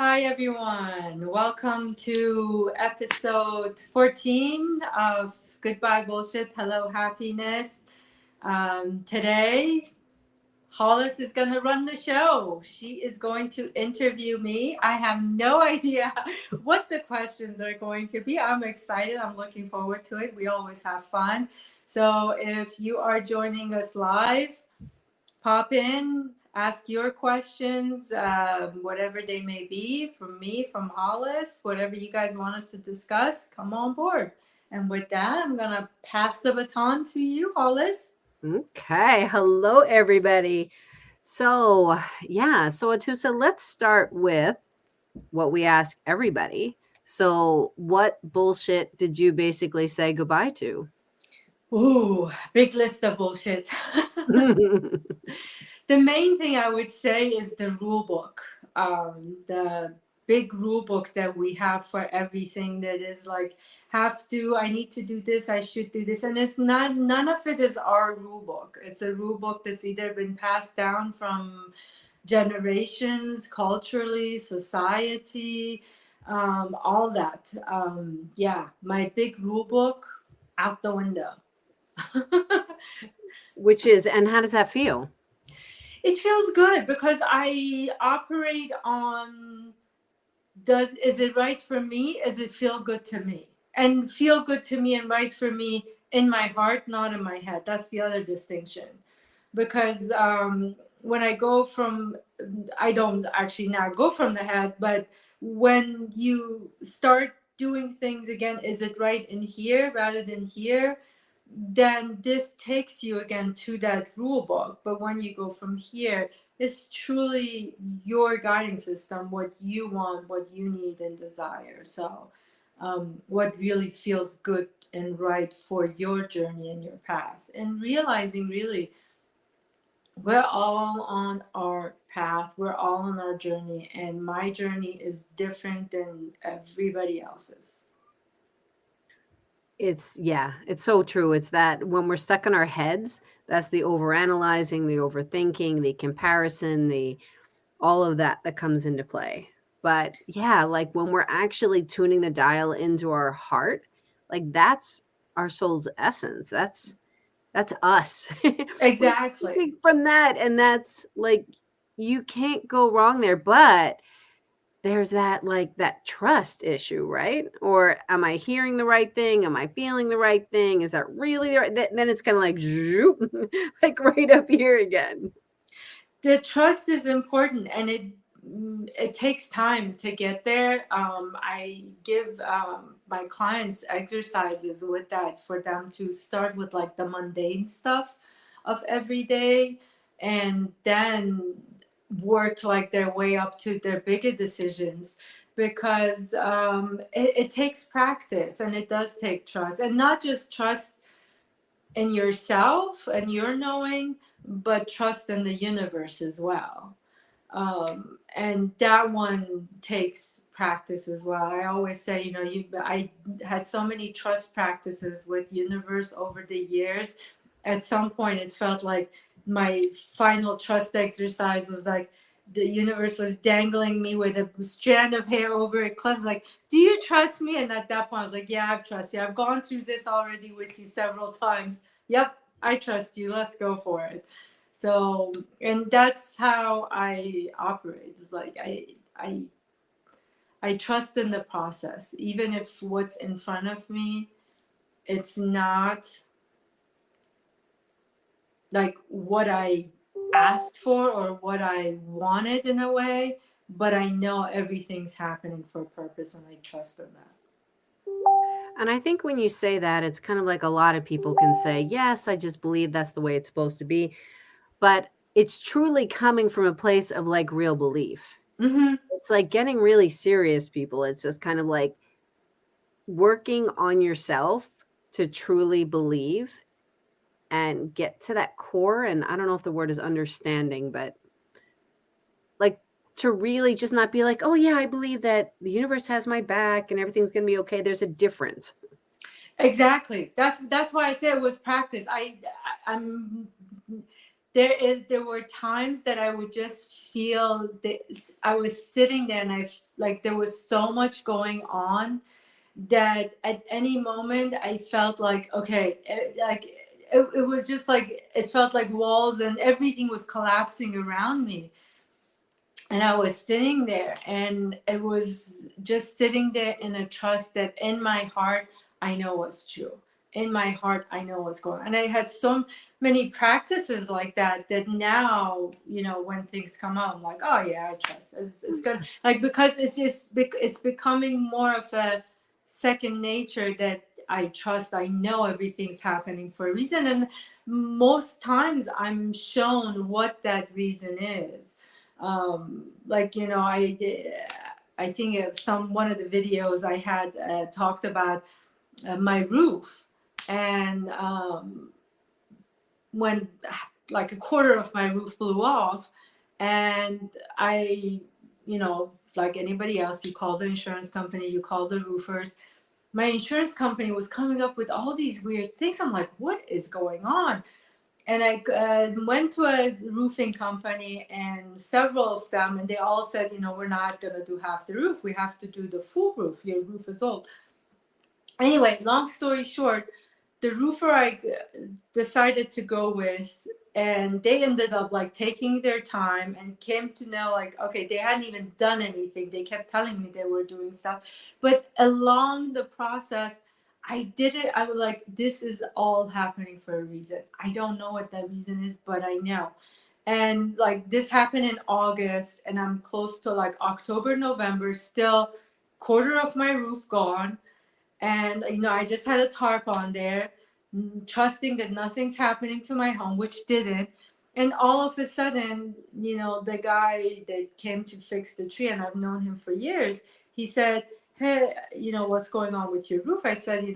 Hi, everyone. Welcome to episode 14 of Goodbye Bullshit, Hello Happiness. Today, Hollis is going to run the show. She is going to interview me. I have no idea what the questions are going to be. I'm excited. I'm looking forward to it. We always have fun. So, if you are joining us live, pop in, ask your questions, whatever they may be, from me, from Hollis, whatever you guys want us to discuss, come on board. And with that, I'm going to pass the baton to you, Hollis. Okay. Hello, everybody. So Atusa, let's start with what we ask everybody. So, what bullshit did you basically say goodbye to? Ooh, big list of bullshit. The main thing I would say is the rule book. The big rule book that we have for everything that is like, I need to do this, I should do this. And it's not, none of it is our rule book. It's a rule book that's either been passed down from generations, culturally, society, all that. Yeah, my big rule book out the window. Which is, and how does that feel? It feels good because I operate on, does is it right for me? Does it feel good to me? And feel good to me and right for me in my heart, not in my head. That's the other distinction. Because when I go from, I don't actually now go from the head, but when you start doing things again, is it right in here rather than here? Then this takes you again to that rule book. But when you go from here, it's truly your guiding system, what you want, what you need and desire. So, what really feels good and right for your journey and your path. And realizing really, we're all on our path, we're all on our journey, and my journey is different than everybody else's. It's so true. It's that when we're stuck in our heads, that's the overanalyzing, the overthinking, the comparison, the all of that comes into play. But yeah, like when we're actually tuning the dial into our heart, like that's our soul's essence. That's us. We're Exactly. speaking from that, and that's like you can't go wrong there. But there's that like that trust issue, right? Or am I hearing the right thing? Am I feeling the right thing? Is that really the right? Then it's kind of like zoop, like right up here again. The trust is important, and it takes time to get there. I give my clients exercises with that for them to start with like the mundane stuff of every day, and then work like their way up to their bigger decisions, because it takes practice and it does take trust, and not just trust in yourself and your knowing, but trust in the universe as well. And that one takes practice as well. I always say, I had so many trust practices with universe over the years. At some point, it felt like my final trust exercise was like the universe was dangling me with a strand of hair over a cliff. Like, do you trust me? And at that point, I was like, yeah, I've trust you. I've gone through this already with you several times. Yep, I trust you. Let's go for it. So, and that's how I operate. It's like I trust in the process, even if what's in front of me, it's not like what I asked for or what I wanted in a way, but I know everything's happening for a purpose, and I trust in that. And I think when you say that, it's kind of like a lot of people can say, yes, I just believe that's the way it's supposed to be. But it's truly coming from a place of like real belief. Mm-hmm. It's like getting really serious, people. It's just kind of like working on yourself to truly believe and get to that core. And I don't know if the word is understanding, but like to really just not be like, oh, yeah, I believe that the universe has my back and everything's going to be okay. There's a difference. Exactly. That's why I said it was practice. I'm there were times that I would just feel that I was sitting there and like there was so much going on that at any moment I felt like, okay, it was just like, it felt like walls and everything was collapsing around me. And I was sitting there, and it was just sitting there in a trust that in my heart, I know what's true. In my heart, I know what's going on. And I had so many practices like that, that now, when things come out, I'm like, oh yeah, I trust. It's good. Like, because it's just, it's becoming more of a second nature that I trust. I know everything's happening for a reason. And most times I'm shown what that reason is. Like, I think one of the videos I had talked about my roof, and when like a quarter of my roof blew off, and I, like anybody else, you call the insurance company, you call the roofers. My insurance company was coming up with all these weird things. I'm like, what is going on? And I went to a roofing company, and several of them, and they all said, we're not going to do half the roof. We have to do the full roof. Your roof is old. Anyway, long story short, the roofer I decided to go with, and they ended up like taking their time and came to know, like, okay, they hadn't even done anything. They kept telling me they were doing stuff, but along the process, I did it. I was like, this is all happening for a reason. I don't know what that reason is, but I know. And like, this happened in August, and I'm close to like October, November, still quarter of my roof gone. And I just had a tarp on there, trusting that nothing's happening to my home, which didn't. And all of a sudden, the guy that came to fix the tree, and I've known him for years, he said, hey, what's going on with your roof? I said,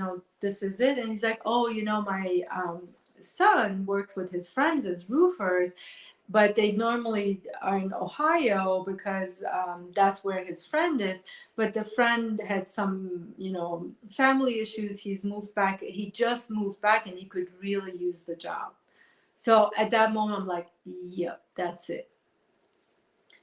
this is it. And he's like, oh, my son works with his friends as roofers, but they normally are in Ohio because that's where his friend is. But the friend had some, family issues. He just moved back, and he could really use the job. So at that moment, I'm like, yep, that's it.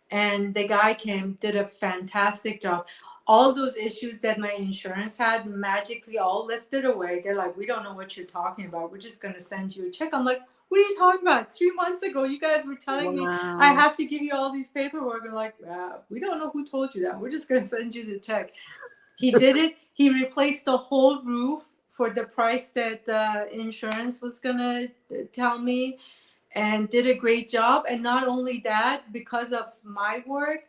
And the guy came, did a fantastic job. All those issues that my insurance had magically all lifted away. They're like, we don't know what you're talking about. We're just going to send you a check. I'm like, what are you talking about? 3 months ago, you guys were telling me I Wow. have to give you all these paperwork. I'm like, we don't know who told you that. We're just going to send you the check. He did it. He replaced the whole roof for the price that insurance was going to tell me, and did a great job. And not only that, because of my work,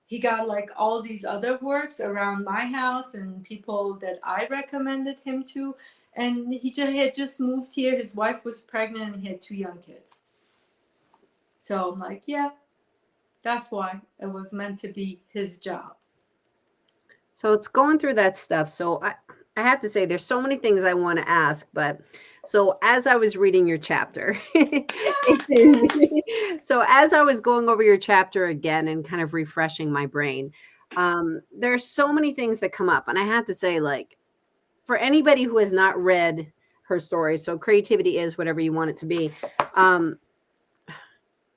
he got like all these other works around my house and people that I recommended him to. And he had just moved here. His wife was pregnant, and he had 2 young kids. So I'm like, yeah, that's why it was meant to be his job. So it's going through that stuff. So I have to say, there's so many things I want to ask, but so as I was reading your chapter, so as I was going over your chapter again and kind of refreshing my brain, there's so many things that come up. And I have to say, like, for anybody who has not read her story, so creativity is whatever you want it to be.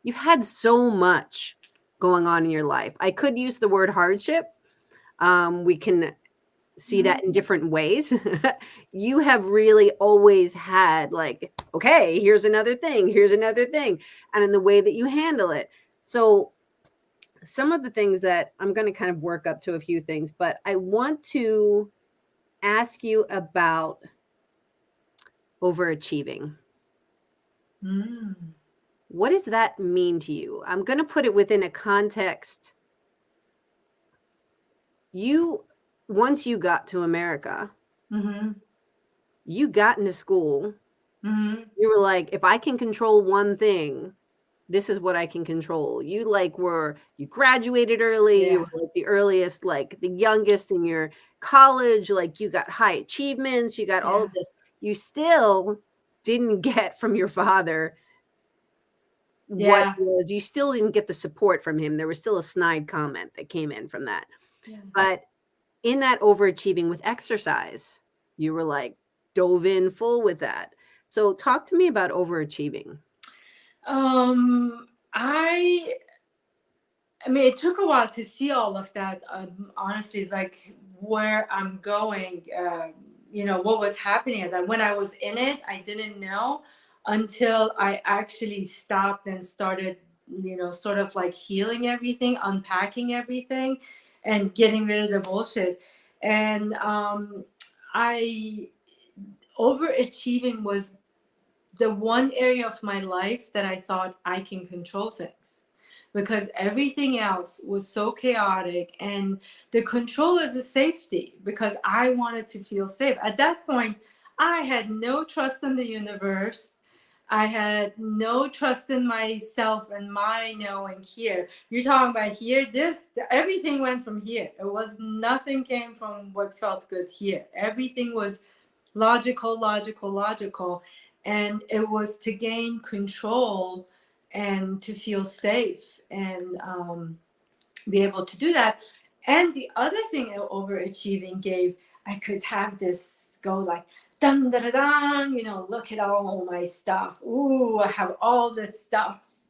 You've had so much going on in your life. I could use the word hardship. We can see that in different ways. You have really always had, like, okay, here's another thing, and in the way that you handle it. So some of the things that I'm going to kind of work up to a few things, but I want to ask you about overachieving. Mm. What does that mean to you? I'm going to put it within a context. Once you got to America, Mm-hmm. you got into school, Mm-hmm. you were like, if I can control one thing, this is what I can control. You graduated early, you Yeah. were like the earliest, like the youngest in your college, like you got high achievements, you got all Yeah. of this. You still didn't get from your father Yeah. you still didn't get the support from him. There was still a snide comment that came in from that. Yeah. But in that overachieving with exercise, you were like dove in full with that. So talk to me about overachieving. I mean, it took a while to see all of that. Honestly, it's like where I'm going, what was happening. That when I was in it, I didn't know until I actually stopped and started, sort of like healing everything, unpacking everything, and getting rid of the bullshit. And I overachieving was the one area of my life that I thought I can control things, because everything else was so chaotic, and the control is a safety because I wanted to feel safe. At that point, I had no trust in the universe. I had no trust in myself and my knowing here. You're talking about here, everything went from here. It was nothing came from what felt good here. Everything was logical, logical, logical. And it was to gain control and to feel safe and be able to do that. And the other thing overachieving gave, I could have this go like, dun, da, da, dun, look at all my stuff. Ooh, I have all this stuff.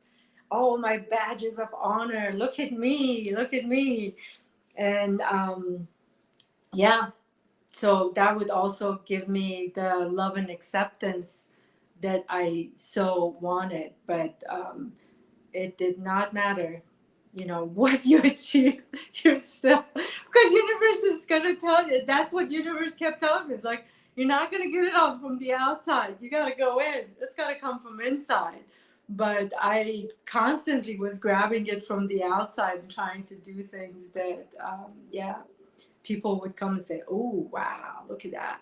All my badges of honor. Look at me. Look at me. And yeah, so that would also give me the love and acceptance that I so wanted. But it did not matter, what you achieve. You're still, because universe is gonna tell you. That's what universe kept telling me. It's like, you're not gonna get it all from the outside. You gotta go in. It's gotta come from inside. But I constantly was grabbing it from the outside and trying to do things that, yeah, people would come and say, "Oh, wow, look at that."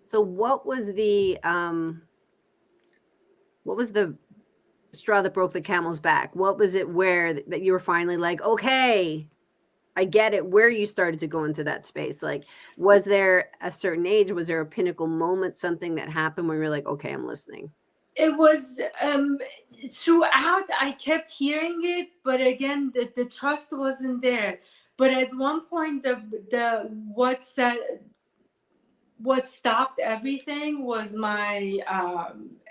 So what was the straw that broke the camel's back? What was it where that you were finally like, okay, I get it, where you started to go into that space? Like, was there a certain age? Was there a pinnacle moment, something that happened where you're like, okay, I'm listening? It was throughout. I kept hearing it, but again, the trust wasn't there. But at one point, the what stopped everything was my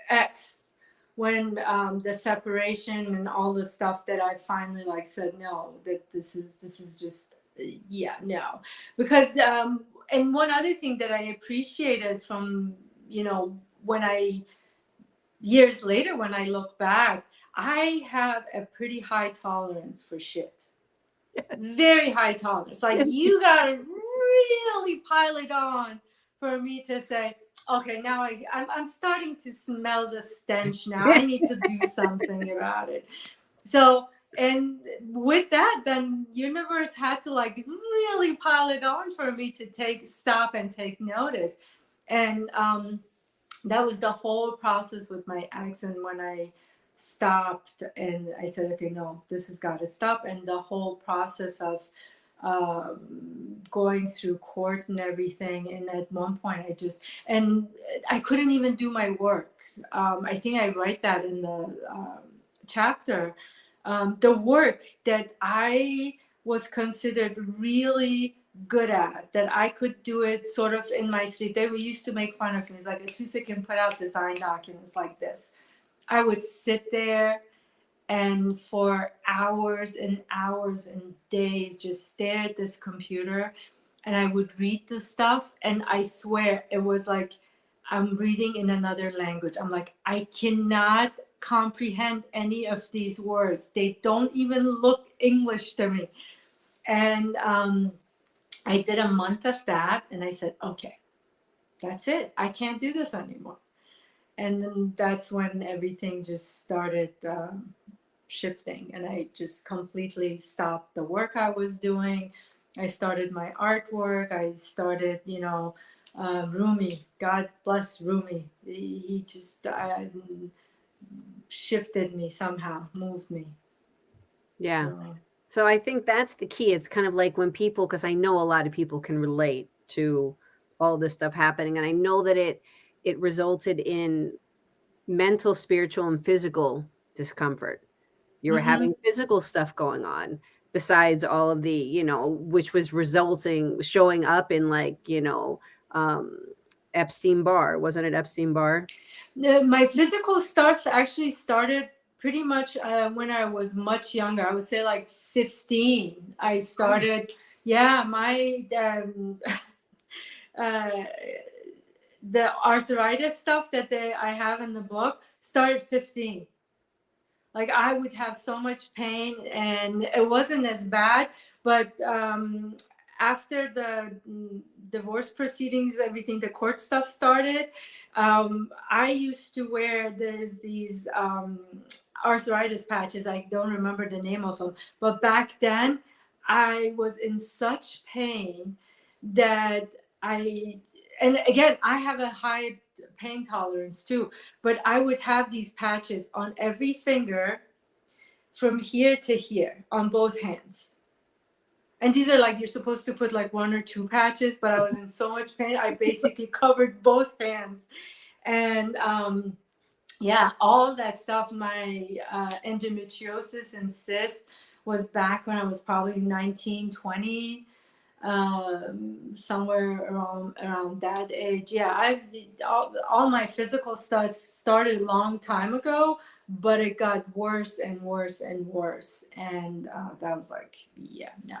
ex, when the separation and all the stuff that I finally like said no, that this is just yeah, no. Because and one other thing that I appreciated from, when I years later, when I look back, I have a pretty high tolerance for shit. Very high tolerance. Like, Yes. you gotta really pile it on for me to say, okay, now I'm starting to smell the stench now. I need to do something about it. So, and with that, then universe had to like really pile it on for me to stop and take notice. And that was the whole process with my ex. And when I stopped and I said, okay, no, this has got to stop. And the whole process of going through court and everything. And at one point, and I couldn't even do my work. I think I write that in the chapter. The work that I was considered really good at, that I could do it sort of in my sleep. They were used to make fun of me. It's like, a Tusa can put out design documents like this. I would sit there and for hours and hours and days just stare at this computer, and I would read the stuff, and I swear it was like I'm reading in another language. I'm like, I cannot comprehend any of these words. They don't even look English to me. And I did a month of that, and I said, okay, that's it. I can't do this anymore. And then that's when everything just started shifting, and I just completely stopped the work I was doing. I started my artwork. I started, Rumi. God bless Rumi. He just shifted me somehow, moved me. Yeah. So. So I think that's the key. It's kind of like when people, because I know a lot of people can relate to all this stuff happening, and I know that it resulted in mental, spiritual, and physical discomfort. You were Mm-hmm. having physical stuff going on besides all of the, which was showing up in like, um, Epstein-Barr. Wasn't it Epstein-Barr? My physical stuff actually started pretty much when I was much younger. I would say like 15. I Oh, started, yeah, my uh, the arthritis stuff that I have in the book started 15. Like I would have so much pain, and it wasn't as bad, but after the divorce proceedings, everything, the court stuff started. I used to wear, there's these arthritis patches. I don't remember the name of them, but back then I was in such pain that I, and again, I have a high pain tolerance too, but I would have these patches on every finger from here to here on both hands. And these are like, you're supposed to put like one or two patches, but I was in so much pain, I basically covered both hands. And yeah, all that stuff, my endometriosis and cyst was back when I was probably 19, 20, somewhere around that age. Yeah, I've all my physical stuff started a long time ago, but it got worse and worse and worse, and that was like, yeah, no,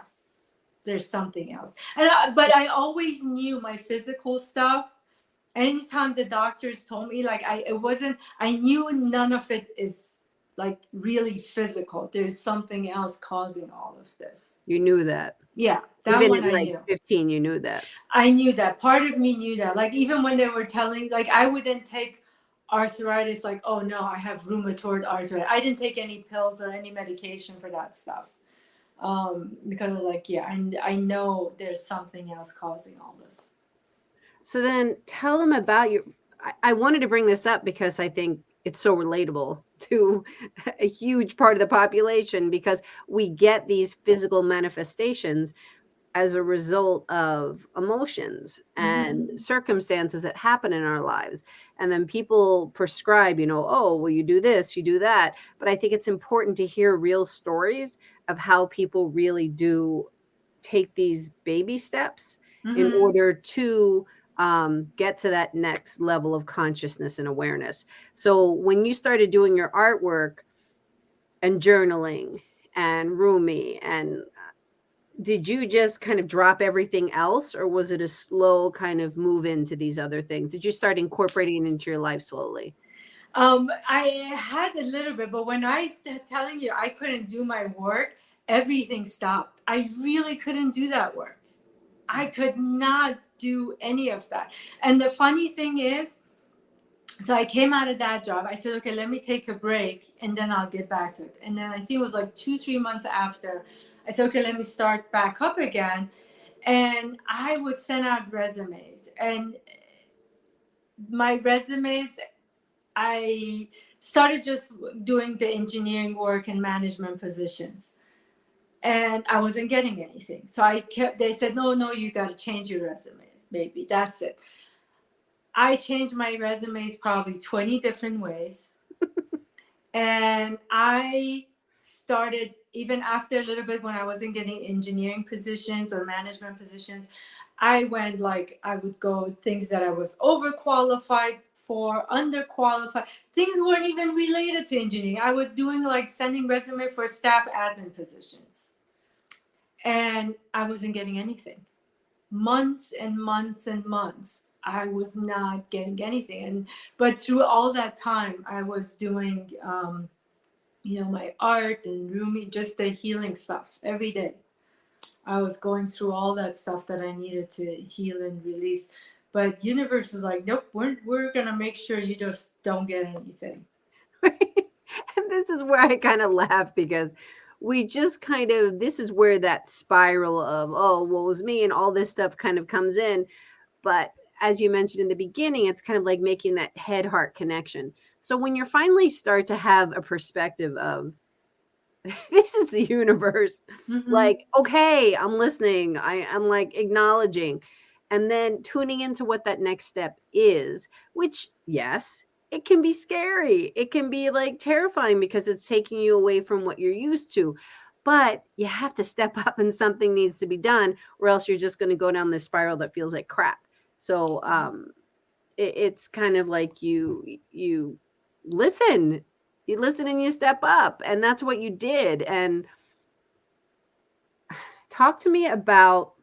there's something else. And but I always knew my physical stuff. Anytime the doctors told me, like, it wasn't, I knew none of it is like really physical. There's something else causing all of this. you knew that. Yeah, that Even one at I like knew. 15, you knew that. I knew that. Part of me knew that. Like even when they were telling, like I wouldn't take arthritis. Like, oh no, I have rheumatoid arthritis. I didn't take any pills or any medication for that stuff, because I was like, yeah, I know there's something else causing all this. So then tell them about your. I wanted to bring this up because I think it's so relatable to a huge part of the population because we get these physical manifestations as a result of emotions and Mm-hmm. circumstances that happen in our lives. And then people prescribe, oh, well, you do this, you do that. But I think it's important to hear real stories of how people really do take these baby steps in Mm-hmm. order to get to that next level of consciousness and awareness. So when you started doing your artwork and journaling and Rumi, and did you just kind of drop everything else, or was it a slow kind of move into these other things? Did you start incorporating it into your life slowly? I had a little bit, but when I telling you I couldn't do my work, everything stopped. I really couldn't do that work. I could not do any of that. And the funny thing is, so I came out of that job. I said, okay, let me take a break and then I'll get back to it. And then I think it was like 2, 3 months after, I said, okay, let me start back up again. And I would send out resumes. And my resumes, I started just doing the engineering work and management positions. And I wasn't getting anything. So they said, no, you got to change your resumes, maybe. That's it. I changed my resumes probably 20 different ways. And I started, even after a little bit when I wasn't getting engineering positions or management positions, I went like, I would go things that I was overqualified for, underqualified. Things weren't even related to engineering. I was doing like sending resume for staff admin positions. And I wasn't getting anything. Months and months and months, I was not getting anything. But through all that time, I was doing, my art and Rumi, just the healing stuff every day. I was going through all that stuff that I needed to heal and release. But universe was like, nope, we're gonna make sure you just don't get anything. And this is where I kind of laugh because we just kind of, this is where that spiral of, oh, well, it was me and all this stuff kind of comes in. But as you mentioned in the beginning, it's kind of like making that head heart connection. So when you finally start to have a perspective of, this is the universe, Mm-hmm. like, okay, I'm listening, I'm like acknowledging, and then tuning into what that next step is, which, yes, it can be scary, it can be like terrifying because it's taking you away from what you're used to, but you have to step up and something needs to be done, or else you're just going to go down this spiral that feels like crap. So it's kind of like you listen, you listen and you step up, and that's what you did. And talk to me about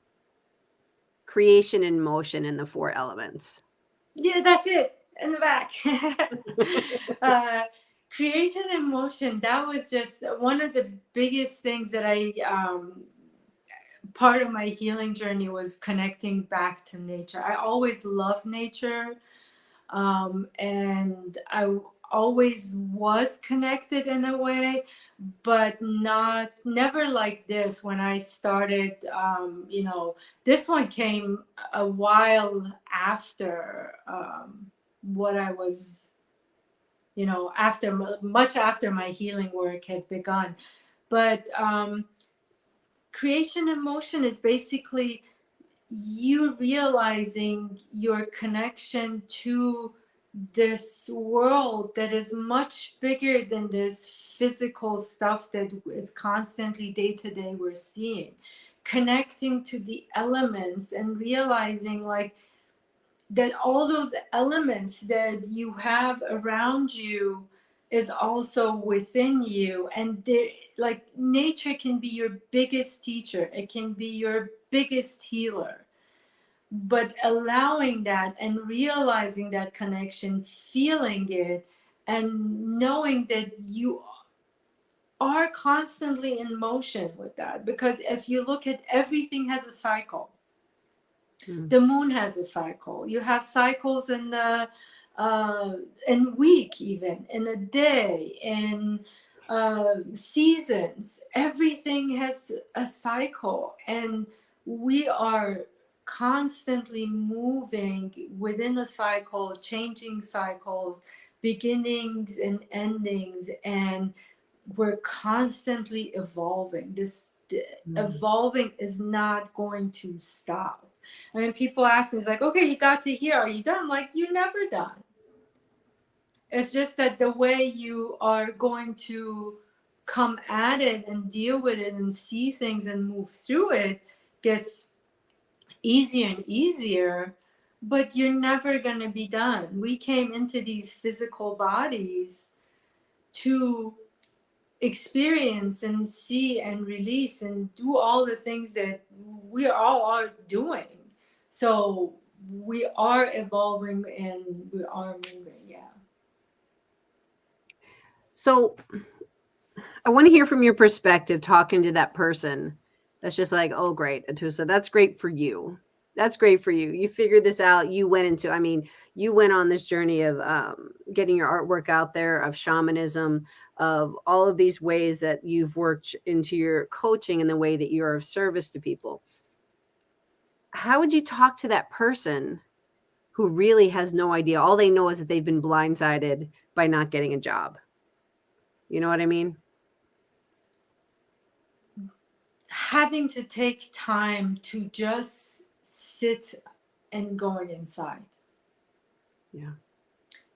creation and motion in the four elements. Yeah, that's it in the back. uh, Creation and motion. That was just one of the biggest things that part of my healing journey was connecting back to nature. I always loved nature, and I always was connected in a way, but not never like this. When I started, this one came a while after what I was, after much after my healing work had begun. But creation in motion is basically you realizing your connection to this world that is much bigger than this physical stuff that is constantly day to day we're seeing, connecting to the elements and realizing like that all those elements that you have around you is also within you. And like nature can be your biggest teacher, it can be your biggest healer, but allowing that and realizing that connection, feeling it, and knowing that you are constantly in motion with that. Because if you look at everything has a cycle. Mm. The moon has a cycle. You have cycles uh, in week, even in a day, in seasons. Everything has a cycle, and we are constantly moving within a cycle, changing cycles, beginnings and endings, and we're constantly evolving. Mm. Evolving is not going to stop. I mean, people ask me, it's like, okay, you got to here, are you done? I'm like, you're never done. It's just that the way you are going to come at it and deal with it and see things and move through it gets easier and easier, but you're never going to be done. We came into these physical bodies to experience and see and release and do all the things that we all are doing. So we are evolving and we are moving. Yeah. So I want to hear from your perspective talking to that person that's just like, oh, great, Atusa, that's great for you. That's great for you. You figured this out. You went into, I mean, you went on this journey of getting your artwork out there, of shamanism, of all of these ways that you've worked into your coaching and the way that you're of service to people. How would you talk to that person who really has no idea? All they know is that they've been blindsided by not getting a job. You know what I mean? Having to take time to just sit and going inside. Yeah.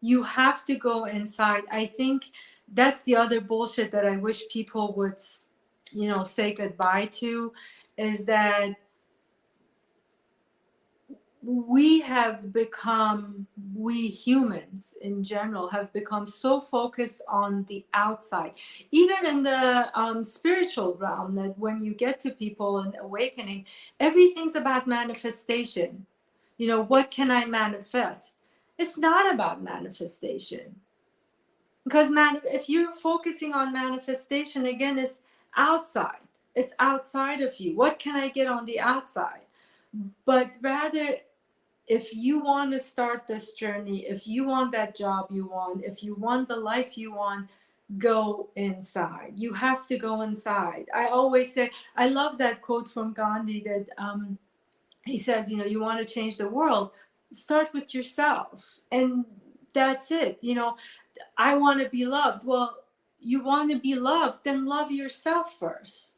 You have to go inside. I think that's the other bullshit that I wish people would, say goodbye to, is that we humans in general have become so focused on the outside, even in the spiritual realm, that when you get to people and awakening, everything's about manifestation. What can I manifest? It's not about manifestation, because if you're focusing on manifestation, again, it's outside of you. What can I get on the outside? But rather, if you want to start this journey, if you want that job you want, if you want the life you want, go inside. You have to go inside. I always say, I love that quote from Gandhi that he says, you want to change the world, start with yourself. And that's it. I want to be loved. Well, you want to be loved, then love yourself first.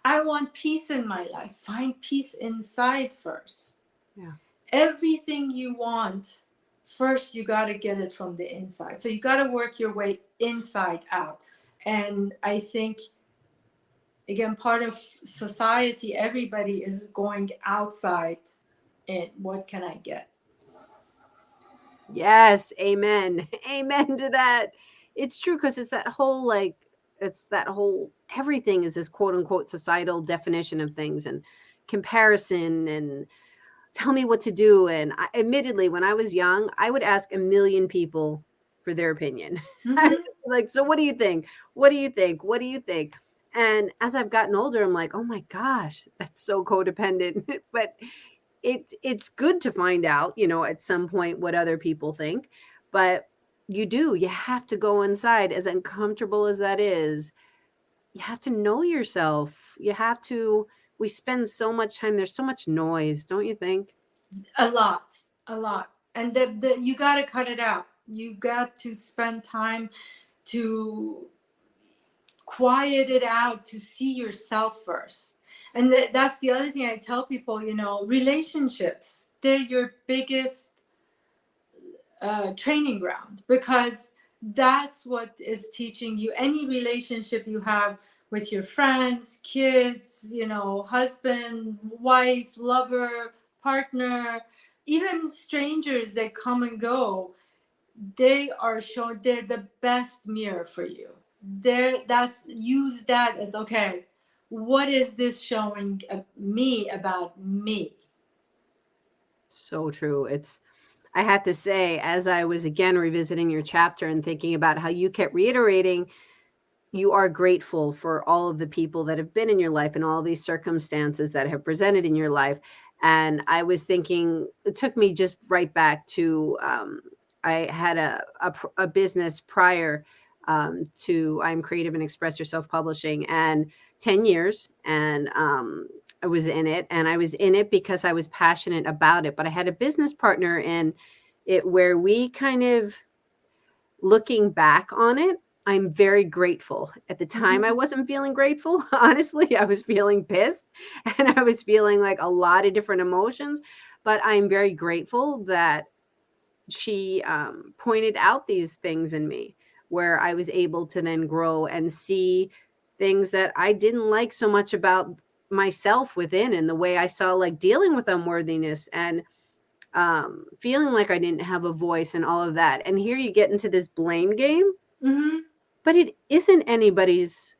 I want peace in my life. Find peace inside first. Yeah. Everything you want, first you got to get it from the inside. So you got to work your way inside out. And I think, again, part of society, everybody is going outside in. What can I get? Yes, amen. Amen to that. It's true because it's that whole like it's that whole everything is this quote unquote societal definition of things and comparison and tell me what to do. And admittedly, when I was young, I would ask a million people for their opinion. I was Mm-hmm. like, so what do you think? What do you think? What do you think? And as I've gotten older, I'm like, oh my gosh, that's so codependent. But it's good to find out, at some point what other people think. But you have to go inside, as uncomfortable as that is. You have to know yourself. We spend so much time, there's so much noise, don't you think? A lot, a lot. And you got to cut it out. You got to spend time to quiet it out, to see yourself first. And that's the other thing I tell people, relationships, they're your biggest training ground, because that's what is teaching you. Any relationship you have with your friends, kids, husband, wife, lover, partner, even strangers that come and go, they're the best mirror for you. That's use that as, okay, what is this showing me about me? So true. I have to say, as I was again revisiting your chapter and thinking about how you kept reiterating you are grateful for all of the people that have been in your life and all these circumstances that have presented in your life. And I was thinking, it took me just right back to I had a business prior to I'm Creative and Express Yourself Publishing, and 10 years. And I was in it, and I was in it because I was passionate about it. But I had a business partner in it where we kind of, looking back on it, I'm very grateful. At the time, I Mm-hmm. wasn't feeling grateful. Honestly, I was feeling pissed and I was feeling like a lot of different emotions. But I'm very grateful that she pointed out these things in me where I was able to then grow and see things that I didn't like so much about myself within, and the way I saw like dealing with unworthiness and feeling like I didn't have a voice and all of that. And here you get into this blame game, Mm-hmm. but it isn't anybody's,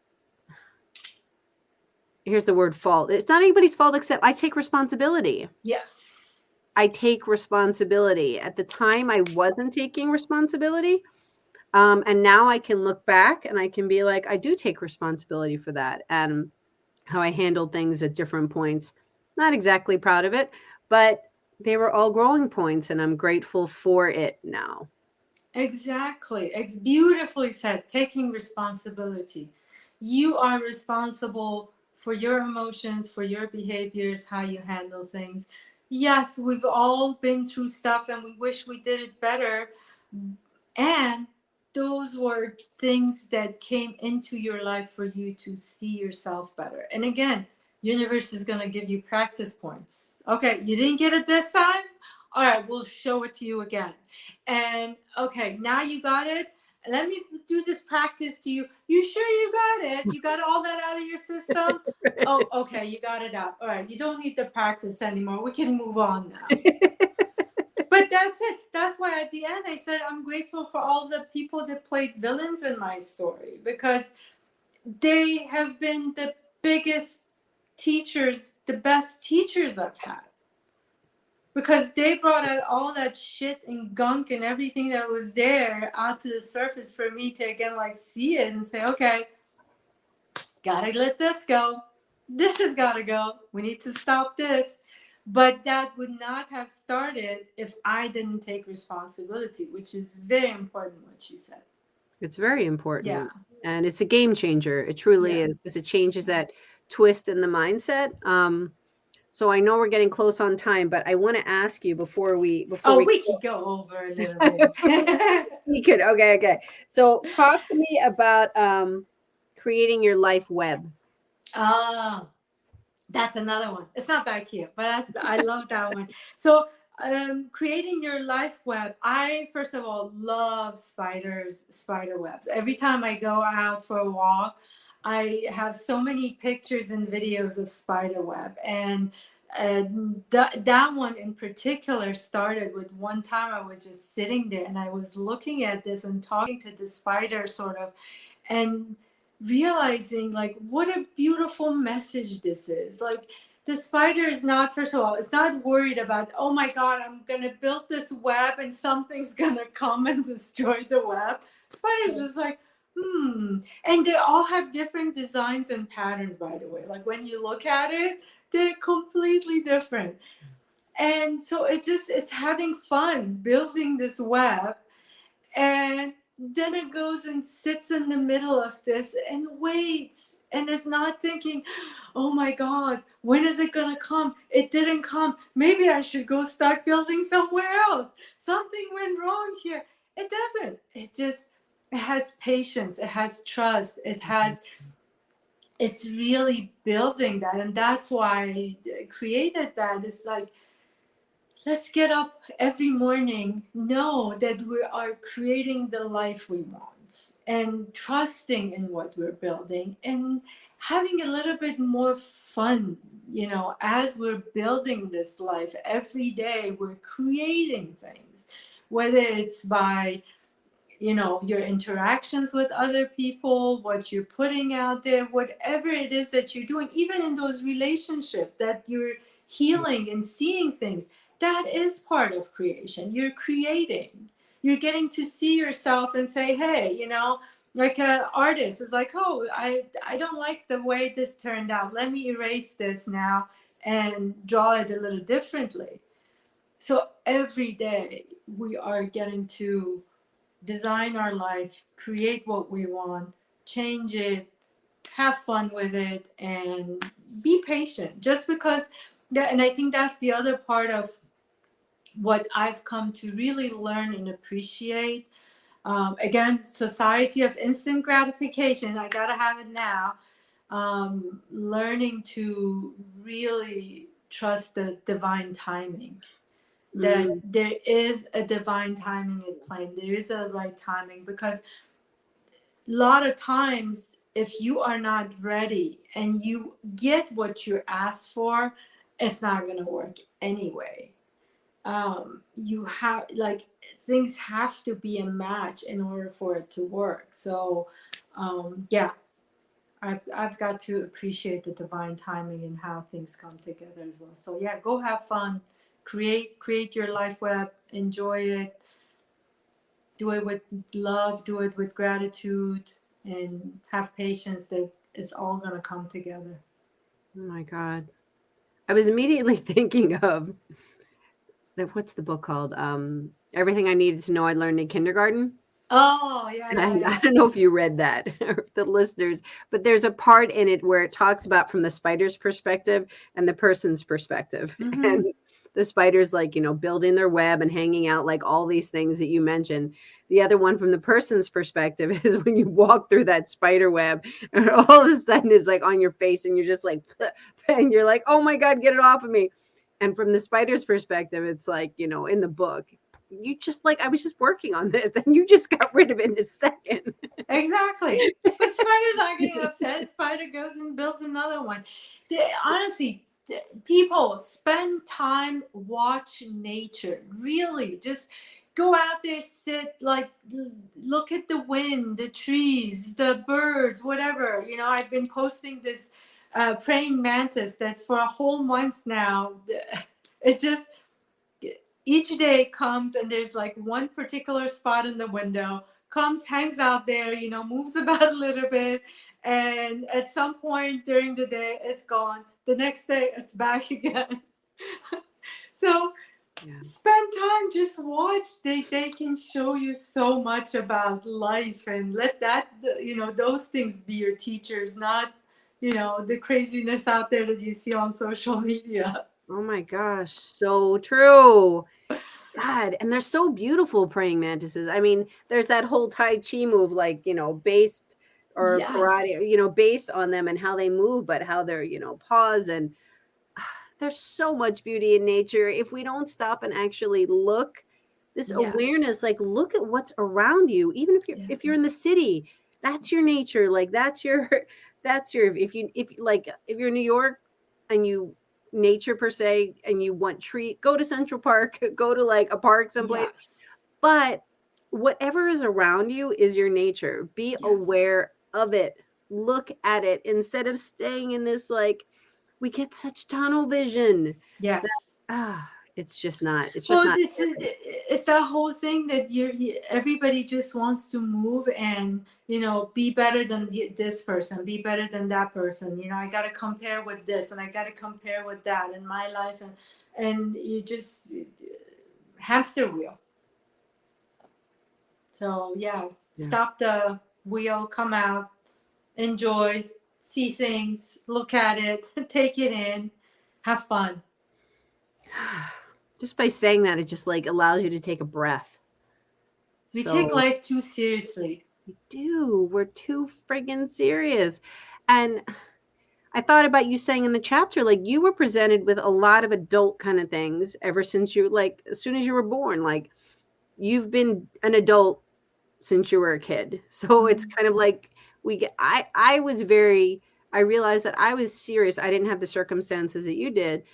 here's the word fault. It's not anybody's fault except I take responsibility. Yes. I take responsibility. At the time, I wasn't taking responsibility. And now I can look back and I can be like, I do take responsibility for that and how I handled things at different points. Not exactly proud of it, but they were all growing points and I'm grateful for it now. Exactly. It's beautifully said. Taking responsibility. You are responsible for your emotions, for your behaviors, how you handle things. Yes, we've all been through stuff and we wish we did it better. And those were things that came into your life for you to see yourself better. And again, universe is going to give you practice points. Okay, you didn't get it this time. All right, we'll show it to you again. And okay, now you got it. Let me do this practice to you. You sure you got it? You got all that out of your system? Oh, okay, you got it out. All right, you don't need the practice anymore. We can move on now. But that's it. That's why at the end I said I'm grateful for all the people that played villains in my story, because they have been the biggest teachers, the best teachers I've had. Because they brought out all that shit and gunk and everything that was there out to the surface for me to again like see it and say, okay, gotta let this go. This has gotta go. We need to stop this. But that would not have started if I didn't take responsibility, which is very important what you said. It's very Yeah. important, and it's a game changer. It truly Yeah. is, because it changes that twist in the mindset. So I know we're getting close on time, but I want to ask you before Oh, we we could go over a little bit. we could, okay. So talk to me about creating your life web. Ah, that's another one. It's not back here, but I love that one. So, creating your life web. I first of all love spider webs. Every time I go out for a walk, I have so many pictures and videos of spider web, and And that one in particular started with one time I was just sitting there and I was looking at this and talking to the spider sort of, and realizing like what a beautiful message this is. Like the spider is not, first of all, it's not worried about, oh my God, I'm gonna build this web and something's gonna come and destroy the web. Spider's just like, and they all have different designs and patterns, by the way. Like when you look at it, they're completely different. And so it's having fun building this web. And then it goes and sits in the middle of this and waits and is not thinking, oh my God, when is it going to come? It didn't come. Maybe I should go start building somewhere else. Something went wrong here. It doesn't. It has patience. It has trust. It's really building that. And that's why I created that. It's like, let's get up every morning, know that we are creating the life we want and trusting in what we're building and having a little bit more fun, as we're building this life. Every day we're creating things, whether it's by your interactions with other people, what you're putting out there, whatever it is that you're doing, even in those relationships that you're healing and seeing things, that is part of creation. You're creating, you're getting to see yourself and say, hey, like an artist is like, oh, I don't like the way this turned out, let me erase this now and draw it a little differently. So every day we are getting to design our life, create what we want, change it, have fun with it, and be patient. Just because that, and I think that's the other part of what I've come to really learn and appreciate. Again, society of instant gratification, I gotta have it now. Learning to really trust the divine timing, that there is a divine timing at play. There is a right timing, because a lot of times if you are not ready and you get what you asked for, it's not going to work anyway. You have, like, things have to be a match in order for it to work. So yeah, I've got to appreciate the divine timing and how things come together as well. So yeah, go have fun, create your life web, enjoy it, do it with love, do it with gratitude, and have patience that it's all gonna come together. Oh my God. I was immediately thinking of what's the book called? Everything I Needed to Know I Learned in Kindergarten. Oh yeah, And yeah, I yeah. don't know if you read that, or the listeners, but there's a part in it where it talks about from the spider's perspective and the person's perspective. Mm-hmm. And the spider's like, building their web and hanging out, like all these things that you mentioned. The other one from the person's perspective is when you walk through that spider web and all of a sudden it's like on your face and you're just like, and you're like, oh my God, get it off of me. And from the spider's perspective, it's like, in the book, you just like, I was just working on this and you just got rid of it in a second. Exactly. But spider's not getting upset. Spider goes and builds another one. Honestly, people spend time, watch nature. Really, just go out there, sit, like, look at the wind, the trees, the birds, whatever. I've been posting this praying mantis that for a whole month now. It just, each day comes and there's like one particular spot in the window, comes, hangs out there, moves about a little bit, and at some point during the day it's gone. The next day it's back again. So Yeah. spend time, just watch. They can show you so much about life, and let that, those things be your teachers, not the craziness out there that you see on social media. Oh my gosh, so true. God, and they're so beautiful, praying mantises. I mean, there's that whole Tai Chi move, like, based, or karate, Yes. based on them and how they move, but how they're, paws, and there's so much beauty in nature. If we don't stop and actually look, this awareness, like, Yes. look at what's around you. Even if Yes. you're in the city, that's your nature. Like, that's your if you're in New York and you nature per se and you want treat, go to Central Park, go to like a park someplace. Yes. But whatever is around you is your nature. Be Yes. aware of it. Look at it instead of staying in this like we get such tunnel vision that Yes. it's just not Well, serving. it's that whole thing that everybody just wants to move and be better than this person, be better than that person. I got to compare with this and I got to compare with that in my life, and you just hamster wheel. So yeah, Yeah. stop the wheel, come out, enjoy, see things, look at it, take it in, have fun. Just by saying that, it just like allows you to take a breath. We take So life too seriously. we do. We're too friggin' serious. And I thought about you saying in the chapter, like you were presented with a lot of adult kind of things ever since you, like, as soon as you were born, like you've been an adult since you were a kid. So it's kind of like I was very, I realized that I was serious. I didn't have the circumstances that you did,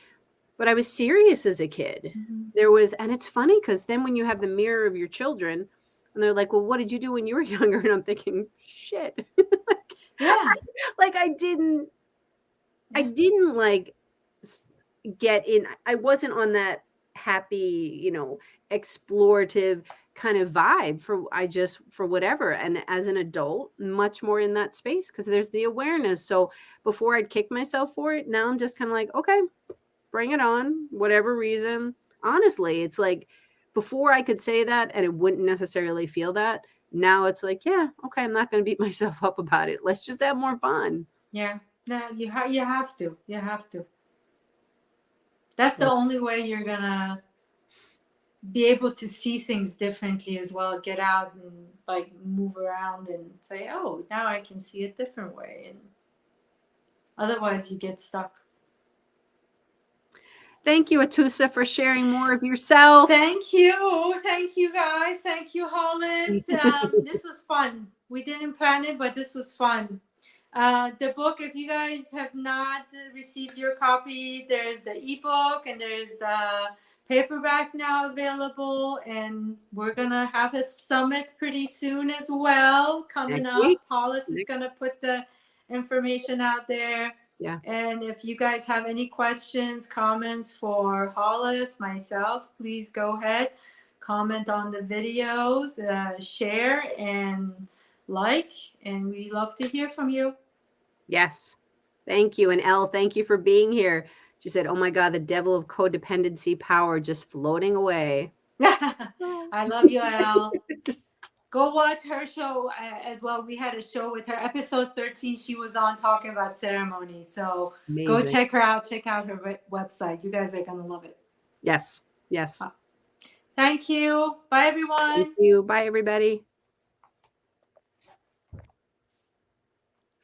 but I was serious as a kid. Mhm. There was, and it's funny because then when you have the mirror of your children and they're like, well, what did you do when you were younger? And I'm thinking, shit. Yeah. Like I Yeah. didn't like get in. I wasn't on that happy, explorative kind of vibe for whatever. And as an adult, much more in that space because there's the awareness. So before I'd kick myself for it, now I'm just kind of like, okay, bring it on, whatever reason. Honestly, it's like before I could say that and it wouldn't necessarily feel that. Now it's like, yeah, okay, I'm not going to beat myself up about it. Let's just have more fun. Yeah. No, you have to. You have to. That's the So, only way you're gonna be able to see things differently as well. Get out and like move around and say, "Oh, now I can see a different way." And otherwise, you get stuck. thank you, Atusa, for sharing more of yourself. Thank you, guys. Thank you, Hollis. This was fun. We didn't plan it, but this was fun. The book, if you guys have not received your copy, there's the ebook and there's the paperback now available. And we're going to have a summit pretty soon as well coming Next week. up. Hollis is going to put the information out there. Yeah. And if you guys have any questions, comments for Hollis, myself, please go ahead, comment on the videos, share, and like, and we love to hear from you. Yes. Thank you. And Elle, thank you for being here. She said, oh my God, the devil of codependency power just floating away. I love you, Elle. Go watch her show as well. We had a show with her. Episode 13, she was on talking about ceremony. So go Amazing. check her out. Check out her website. You guys are going to love it. Yes. Yes. Thank you. Bye, everyone. Thank you. Bye, everybody.